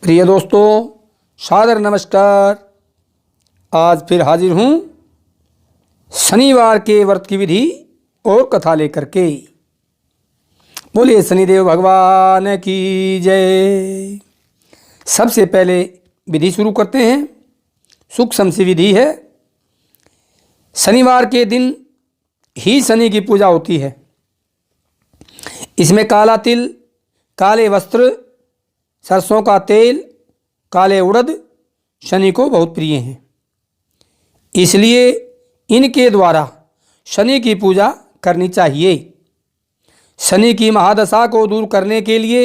प्रिय दोस्तों, सादर नमस्कार। आज फिर हाजिर हूँ शनिवार के व्रत की विधि और कथा लेकर के। बोलिए शनिदेव भगवान की जय। सबसे पहले विधि शुरू करते हैं। सूक्ष्म सी विधि है। शनिवार के दिन ही शनि की पूजा होती है। इसमें काला तिल, काले वस्त्र, सरसों का तेल, काले उड़द शनि को बहुत प्रिय हैं। इसलिए इनके द्वारा शनि की पूजा करनी चाहिए। शनि की महादशा को दूर करने के लिए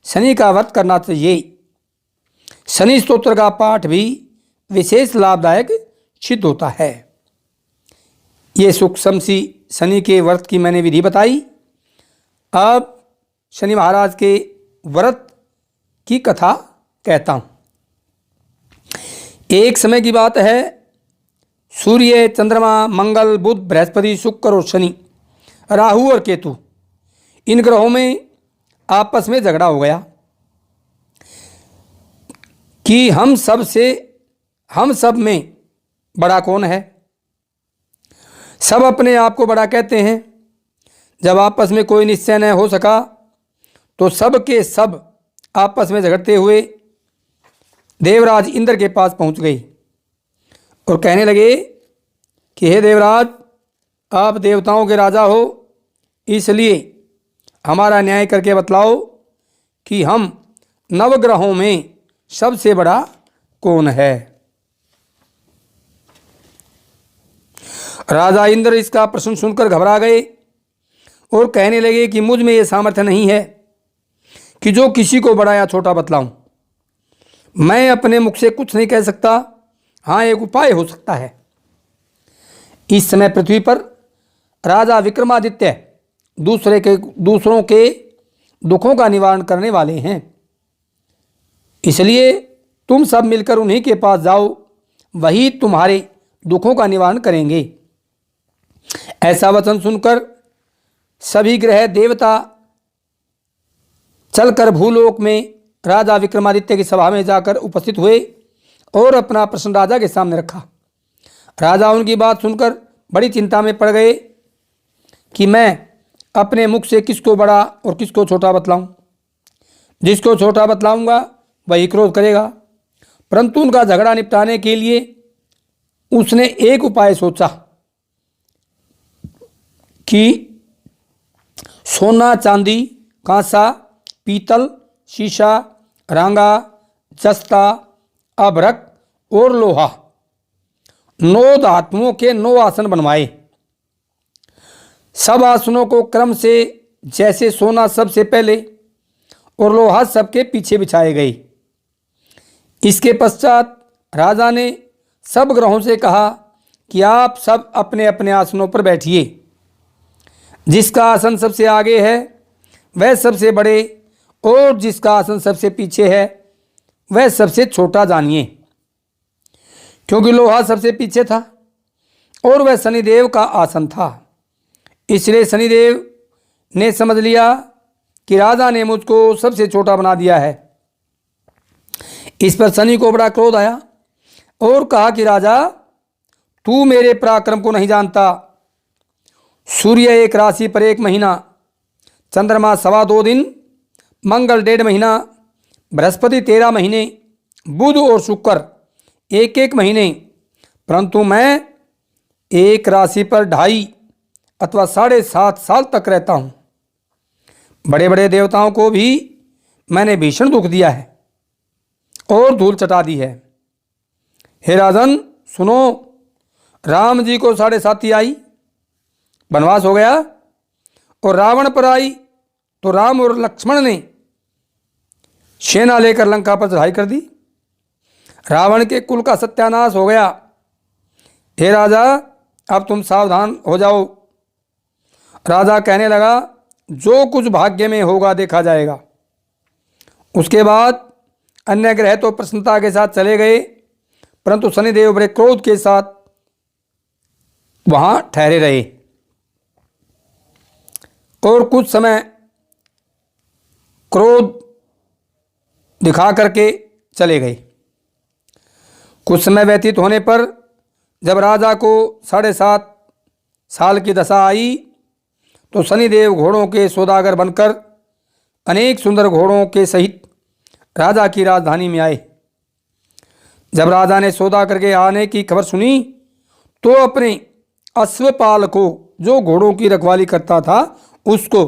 शनि का व्रत करना चाहिए। शनि स्तोत्र का पाठ भी विशेष लाभदायक सिद्ध होता है। ये सूक्ष्म सी शनि के व्रत की मैंने विधि बताई। अब शनि महाराज के व्रत की कथा कहता हूँ। एक समय की बात है। सूर्य, चंद्रमा, मंगल, बुध, बृहस्पति, शुक्र और शनि, राहु और केतु, इन ग्रहों में आपस में झगड़ा हो गया कि हम सब में बड़ा कौन है। सब अपने आप को बड़ा कहते हैं। जब आपस में कोई निश्चय न हो सका तो सब के सब आपस में झगड़ते हुए देवराज इंद्र के पास पहुंच गई और कहने लगे कि हे देवराज, आप देवताओं के राजा हो, इसलिए हमारा न्याय करके बतलाओ कि हम नवग्रहों में सबसे बड़ा कौन है। राजा इंद्र इसका प्रश्न सुनकर घबरा गए और कहने लगे कि मुझ में यह सामर्थ्य नहीं है कि जो किसी को बड़ा या छोटा बतलाऊं। मैं अपने मुख से कुछ नहीं कह सकता। हाँ, एक उपाय हो सकता है। इस समय पृथ्वी पर राजा विक्रमादित्य दूसरों के दुखों का निवारण करने वाले हैं। इसलिए तुम सब मिलकर उन्हीं के पास जाओ, वही तुम्हारे दुखों का निवारण करेंगे। ऐसा वचन सुनकर सभी ग्रह देवता चलकर भूलोक में राजा विक्रमादित्य की सभा में जाकर उपस्थित हुए और अपना प्रश्न राजा के सामने रखा। राजा उनकी बात सुनकर बड़ी चिंता में पड़ गए कि मैं अपने मुख से किसको बड़ा और किसको छोटा बतलाऊं। जिसको छोटा बतलाऊंगा वही क्रोध करेगा। परंतु उनका झगड़ा निपटाने के लिए उसने एक उपाय सोचा कि सोना, चांदी, कांसा, पीतल, शीशा, रांगा, जस्ता, अभ्रक और लोहा, 9 धातुओं के 9 आसन बनवाए। सब आसनों को क्रम से, जैसे सोना सबसे पहले और लोहा सबके पीछे बिछाए गए। इसके पश्चात राजा ने सब ग्रहों से कहा कि आप सब अपने अपने आसनों पर बैठिए। जिसका आसन सबसे आगे है वह सबसे बड़े और जिसका आसन सबसे पीछे है वह सबसे छोटा जानिए। क्योंकि लोहा सबसे पीछे था और वह शनिदेव का आसन था, इसलिए शनिदेव ने समझ लिया कि राजा ने मुझको सबसे छोटा बना दिया है। इस पर शनि को बड़ा क्रोध आया और कहा कि राजा, तू मेरे पराक्रम को नहीं जानता। सूर्य 1 राशि पर 1 महीना, चंद्रमा 2.25 दिन, मंगल 1.5 महीना, बृहस्पति 13 महीने, बुध और शुक्र 1-1 महीने, परंतु मैं एक राशि पर 2.5 अथवा 7.5 साल तक रहता हूँ। बड़े बड़े देवताओं को भी मैंने भीषण दुख दिया है और धूल चटा दी है। हे राजन सुनो, राम जी को 7.5 आई, वनवास हो गया, और रावण पर आई तो राम और लक्ष्मण ने सेना लेकर लंका पर चढ़ाई कर दी। रावण के कुल का सत्यानाश हो गया। हे राजा, अब तुम सावधान हो जाओ। राजा कहने लगा, जो कुछ भाग्य में होगा देखा जाएगा। उसके बाद अन्य ग्रह तो प्रसन्नता के साथ चले गए, परंतु शनिदेव बड़े क्रोध के साथ वहां ठहरे रहे। और कुछ समय क्रोध दिखा करके चले गए। कुछ समय व्यतीत होने पर जब राजा को 7.5 साल की दशा आई तो शनिदेव घोड़ों के सौदागर बनकर अनेक सुंदर घोड़ों के सहित राजा की राजधानी में आए। जब राजा ने सौदा करके आने की खबर सुनी तो अपने अश्वपाल को, जो घोड़ों की रखवाली करता था, उसको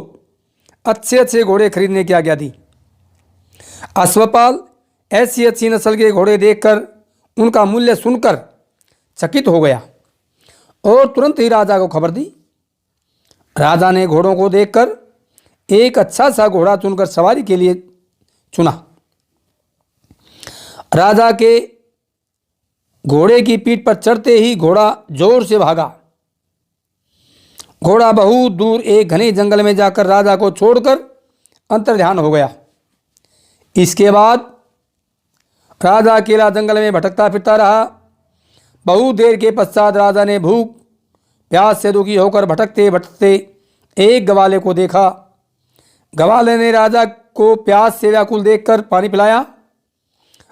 अच्छे अच्छे घोड़े खरीदने की आज्ञा दी। अश्वपाल ऐसी अच्छी नस्ल के घोड़े देखकर उनका मूल्य सुनकर चकित हो गया और तुरंत ही राजा को खबर दी। राजा ने घोड़ों को देखकर एक अच्छा सा घोड़ा चुनकर सवारी के लिए चुना। राजा के घोड़े की पीठ पर चढ़ते ही घोड़ा जोर से भागा। घोड़ा बहुत दूर एक घने जंगल में जाकर राजा को छोड़कर अंतर्ध्यान हो गया। इसके बाद राजा अकेला जंगल में भटकता फिरता रहा। बहुत देर के पश्चात राजा ने भूख प्यास से दुखी होकर भटकते भटकते एक ग्वाले को देखा। ग्वाले ने राजा को प्यास से व्याकुल देखकर पानी पिलाया।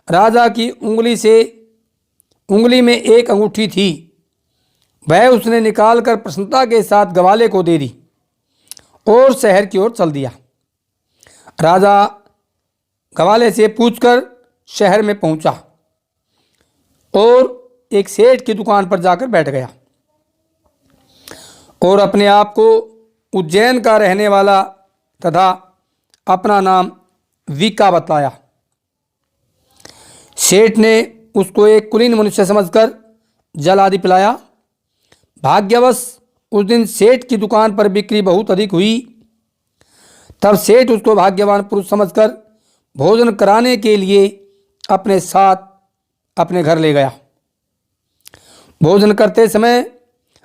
राजा की उंगली में एक अंगूठी थी, वह उसने निकालकर प्रसन्नता के साथ ग्वाले को दे दी और शहर की ओर चल दिया। राजा ग्वाले से पूछकर शहर में पहुंचा और एक सेठ की दुकान पर जाकर बैठ गया और अपने आप को उज्जैन का रहने वाला तथा अपना नाम वीका बतलाया। सेठ ने उसको एक कुलीन मनुष्य समझकर जल आदि पिलाया। भाग्यवश उस दिन सेठ की दुकान पर बिक्री बहुत अधिक हुई। तब सेठ उसको भाग्यवान पुरुष समझकर भोजन कराने के लिए अपने साथ अपने घर ले गया। भोजन करते समय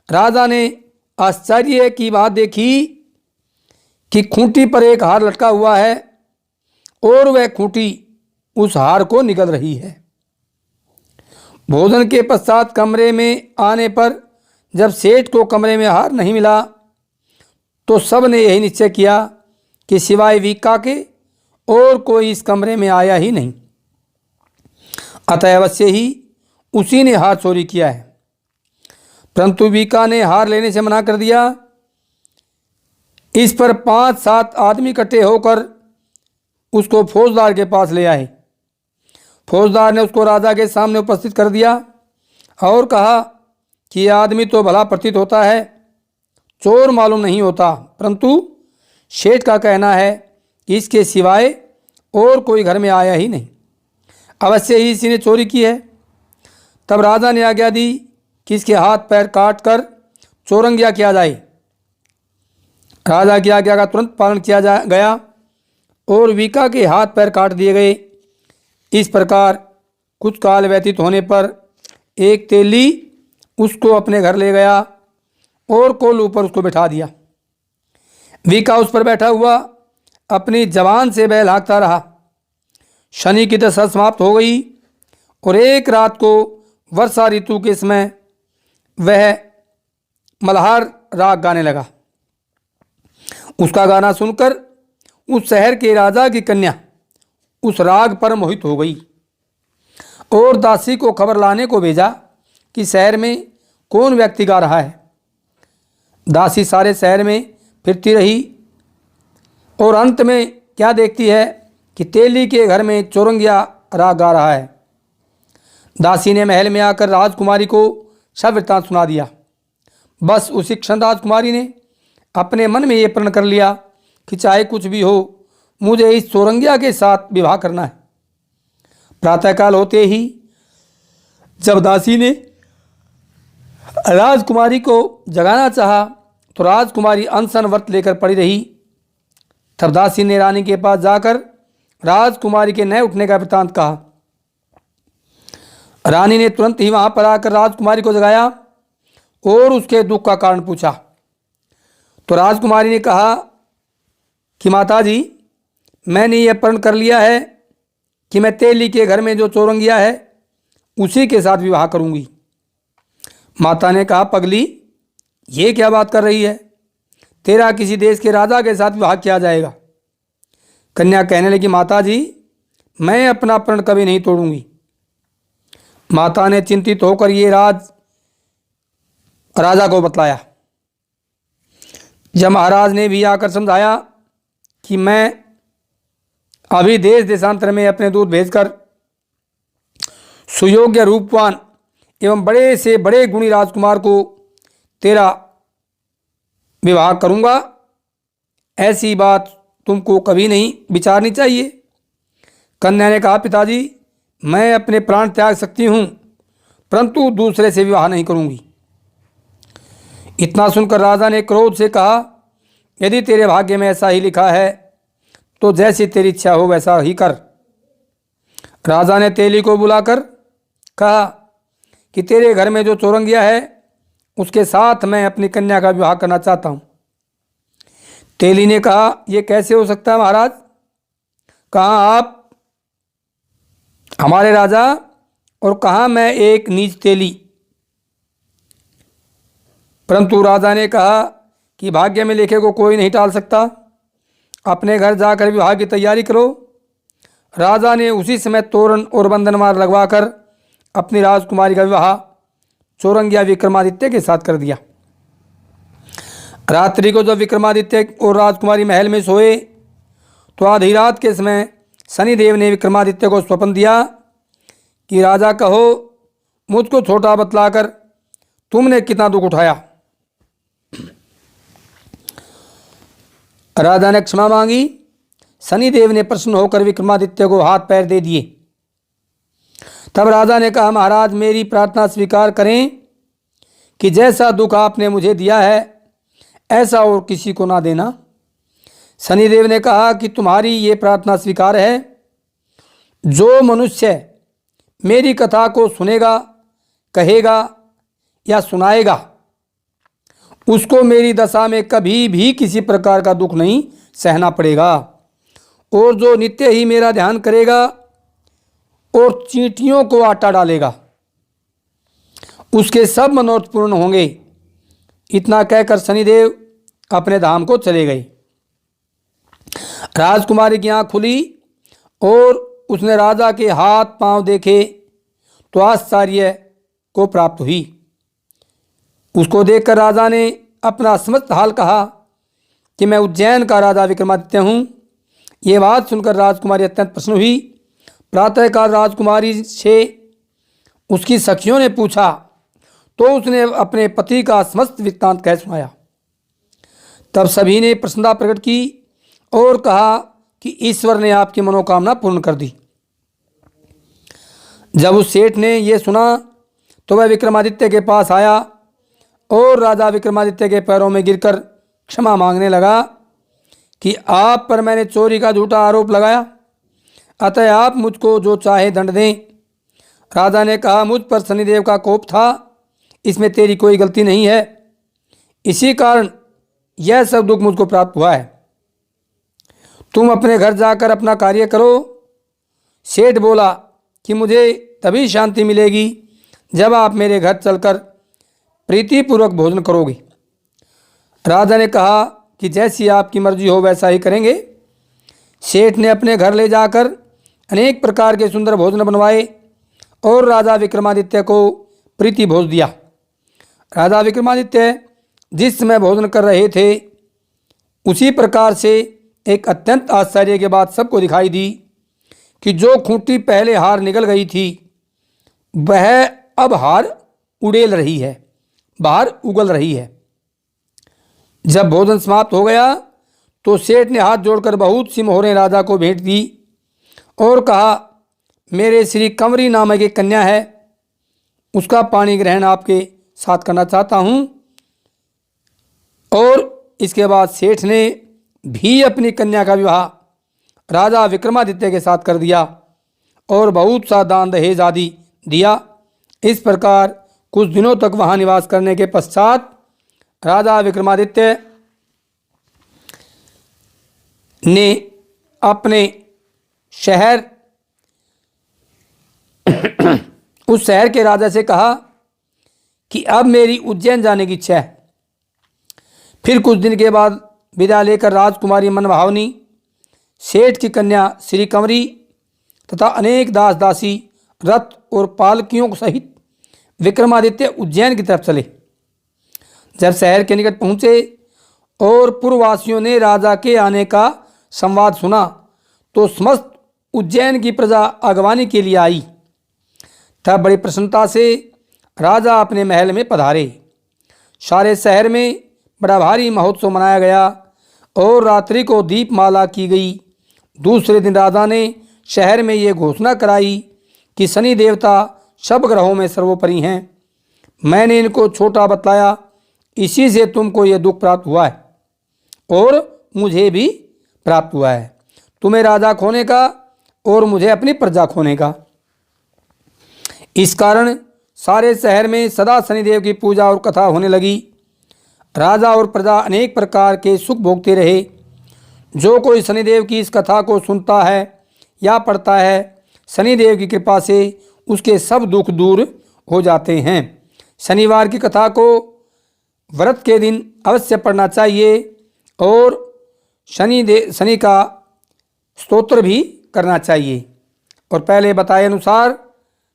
राजा ने आश्चर्य की बात देखी कि खूंटी पर एक हार लटका हुआ है और वह खूंटी उस हार को निगल रही है। भोजन के पश्चात कमरे में आने पर जब सेठ को कमरे में हार नहीं मिला तो सब ने यही निश्चय किया कि सिवाय वीका के और कोई इस कमरे में आया ही नहीं, अतः अवश्य ही उसी ने हार चोरी किया है। परंतु वीका ने हार लेने से मना कर दिया। इस पर 5-7 आदमी इकट्ठे होकर उसको फौजदार के पास ले आए। फौजदार ने उसको राजा के सामने उपस्थित कर दिया और कहा कि यह आदमी तो भला प्रतीत होता है, चोर मालूम नहीं होता, परंतु सेठ का कहना है कि इसके सिवाय और कोई घर में आया ही नहीं, अवश्य ही इसी ने चोरी की है। तब राजा ने आज्ञा दी कि इसके हाथ पैर काट कर चौरंगिया किया जाए। राजा की आज्ञा का तुरंत पालन किया गया और वीका के हाथ पैर काट दिए गए। इस प्रकार कुछ काल व्यतीत होने पर एक तेली उसको अपने घर ले गया और कोल्हू पर उसको बैठा दिया। वीका उस पर बैठा हुआ अपनी जवान से बैल हाँकता रहा। शनि की दशा समाप्त हो गई और एक रात को वर्षा ऋतु के समय वह मल्हार राग गाने लगा। उसका गाना सुनकर उस शहर के राजा की कन्या उस राग पर मोहित हो गई और दासी को खबर लाने को भेजा कि शहर में कौन व्यक्ति गा रहा है। दासी सारे शहर में फिरती रही और अंत में क्या देखती है कि तेली के घर में चौरंगिया राग गा रहा है। दासी ने महल में आकर राजकुमारी को सब वृत्तांत सुना दिया। बस उसी क्षण राजकुमारी ने अपने मन में ये प्रण कर लिया कि चाहे कुछ भी हो, मुझे इस चौरंगिया के साथ विवाह करना है। प्रातःकाल होते ही जब दासी ने राजकुमारी को जगाना चाहा तो राजकुमारी अनशन व्रत लेकर पड़ी रही। तब दासी ने रानी के पास जाकर राजकुमारी के न उठने का वृत्तांत कहा। रानी ने तुरंत ही वहां पर आकर राजकुमारी को जगाया और उसके दुख का कारण पूछा। तो राजकुमारी ने कहा कि माताजी, मैंने यह प्रण कर लिया है कि मैं तेली के घर में जो चौरंगिया है उसी के साथ विवाह करूंगी। माता ने कहा, पगली, ये क्या बात कर रही है? तेरा किसी देश के राजा के साथ विवाह किया जाएगा। कन्या कहने लगी, माताजी, मैं अपना प्रण कभी नहीं तोड़ूंगी। माता ने चिंतित होकर ये राज राजा को बतलाया। जब महाराज ने भी आकर समझाया कि मैं अभी देश देशांतर में अपने दूत भेजकर सुयोग्य, रूपवान एवं बड़े से बड़े गुणी राजकुमार को तेरा विवाह करूंगा, ऐसी बात तुमको कभी नहीं विचारनी चाहिए। कन्या ने कहा, पिताजी, मैं अपने प्राण त्याग सकती हूँ, परंतु दूसरे से विवाह नहीं करूंगी। इतना सुनकर राजा ने क्रोध से कहा, यदि तेरे भाग्य में ऐसा ही लिखा है तो जैसी तेरी इच्छा हो वैसा ही कर। राजा ने तेली को बुलाकर कहा कि तेरे घर में जो चौरंगिया है उसके साथ मैं अपनी कन्या का विवाह करना चाहता हूँ। तेली ने कहा, यह कैसे हो सकता है महाराज? कहाँ आप हमारे राजा और कहाँ मैं एक नीच तेली। परंतु राजा ने कहा कि भाग्य में लिखे को कोई नहीं टाल सकता, अपने घर जाकर विवाह की तैयारी करो। राजा ने उसी समय तोरण और बंधनमार लगवाकर अपनी राजकुमारी का विवाह चौरंगिया विक्रमादित्य के साथ कर दिया। रात्रि को जब विक्रमादित्य और राजकुमारी महल में सोए तो आधी रात के समय शनिदेव ने विक्रमादित्य को स्वप्न दिया कि राजा कहो, मुझको छोटा बतलाकर तुमने कितना दुख उठाया। राजा ने क्षमा मांगी। शनिदेव ने प्रसन्न होकर विक्रमादित्य को हाथ पैर दे दिए। तब राजा ने कहा, महाराज, मेरी प्रार्थना स्वीकार करें कि जैसा दुख आपने मुझे दिया है ऐसा और किसी को ना देना। शनिदेव ने कहा कि तुम्हारी ये प्रार्थना स्वीकार है। जो मनुष्य मेरी कथा को सुनेगा, कहेगा या सुनाएगा, उसको मेरी दशा में कभी भी किसी प्रकार का दुख नहीं सहना पड़ेगा। और जो नित्य ही मेरा ध्यान करेगा और चींटियों को आटा डालेगा, उसके सब मनोरथ पूर्ण होंगे। इतना कहकर शनिदेव अपने धाम को चले गए। राजकुमारी की आँख खुली और उसने राजा के हाथ पांव देखे तो आश्चर्य को प्राप्त हुई। उसको देखकर राजा ने अपना समस्त हाल कहा कि मैं उज्जैन का राजा विक्रमादित्य हूँ। ये बात सुनकर राजकुमारी अत्यंत प्रसन्न हुई। प्रातःकाल राजकुमारी से उसकी सखियों ने पूछा तो उसने अपने पति का समस्त वृत्तांत कह सुनाया। तब सभी ने प्रसन्नता प्रकट की और कहा कि ईश्वर ने आपकी मनोकामना पूर्ण कर दी। जब उस सेठ ने यह सुना तो वह विक्रमादित्य के पास आया और राजा विक्रमादित्य के पैरों में गिरकर क्षमा मांगने लगा कि आप पर मैंने चोरी का झूठा आरोप लगाया, अतः आप मुझको जो चाहे दंड दें। राजा ने कहा, मुझ पर शनिदेव का कोप था, इसमें तेरी कोई गलती नहीं है, इसी कारण यह सब दुख मुझको प्राप्त हुआ है। तुम अपने घर जाकर अपना कार्य करो। सेठ बोला कि मुझे तभी शांति मिलेगी जब आप मेरे घर चलकर प्रीतिपूर्वक भोजन करोगे। राजा ने कहा कि जैसी आपकी मर्जी हो वैसा ही करेंगे। सेठ ने अपने घर ले जाकर अनेक प्रकार के सुंदर भोजन बनवाए और राजा विक्रमादित्य को प्रीति भोज दिया। राजा विक्रमादित्य जिस समय भोजन कर रहे थे उसी प्रकार से एक अत्यंत आश्चर्य की बात सबको दिखाई दी कि जो खूंटी पहले हार निकल गई थी वह अब हार उड़ेल रही है, बाहर उगल रही है। जब भोजन समाप्त हो गया तो सेठ ने हाथ जोड़कर बहुत सी मोहरें राजा को भेंट दी और कहा, मेरे श्री कंवरी नामक एक कन्या है, उसका पाणी ग्रहण आपके साथ करना चाहता हूँ। और इसके बाद सेठ ने भी अपनी कन्या का विवाह राजा विक्रमादित्य के साथ कर दिया और बहुत सा दान दहेज आदि दिया। इस प्रकार कुछ दिनों तक वहाँ निवास करने के पश्चात राजा विक्रमादित्य ने अपने शहर उस शहर के राजा से कहा कि अब मेरी उज्जैन जाने की इच्छा है। फिर कुछ दिन के बाद विदा लेकर राजकुमारी मनभावनी सेठ की कन्या श्री कंवरी तथा अनेक दास दासी रथ और पालकियों सहित विक्रमादित्य उज्जैन की तरफ चले। जब शहर के निकट पहुंचे और पूर्ववासियों ने राजा के आने का संवाद सुना तो समस्त उज्जैन की प्रजा अगवानी के लिए आई। तब बड़ी प्रसन्नता से राजा अपने महल में पधारे। सारे शहर में बड़ा भारी महोत्सव मनाया गया और रात्रि को दीपमाला की गई। दूसरे दिन राजा ने शहर में ये घोषणा कराई कि शनि देवता सब ग्रहों में सर्वोपरि हैं। मैंने इनको छोटा बतलाया, इसी से तुमको ये दुख प्राप्त हुआ है और मुझे भी प्राप्त हुआ है, तुम्हें राजा खोने का और मुझे अपनी प्रजा खोने का। इस कारण सारे शहर में सदा शनिदेव की पूजा और कथा होने लगी। राजा और प्रजा अनेक प्रकार के सुख भोगते रहे। जो कोई शनिदेव की इस कथा को सुनता है या पढ़ता है, शनिदेव की कृपा से उसके सब दुख दूर हो जाते हैं। शनिवार की कथा को व्रत के दिन अवश्य पढ़ना चाहिए और शनि का स्तोत्र भी करना चाहिए और पहले बताए अनुसार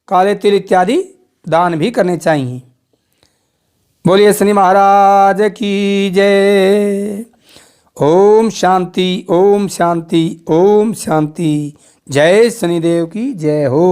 काले तिल इत्यादि दान भी करने चाहिए। बोलिए शनि महाराज की जय। ओम शांति, ओम शांति, ओम शांति। जय शनिदेव की जय हो।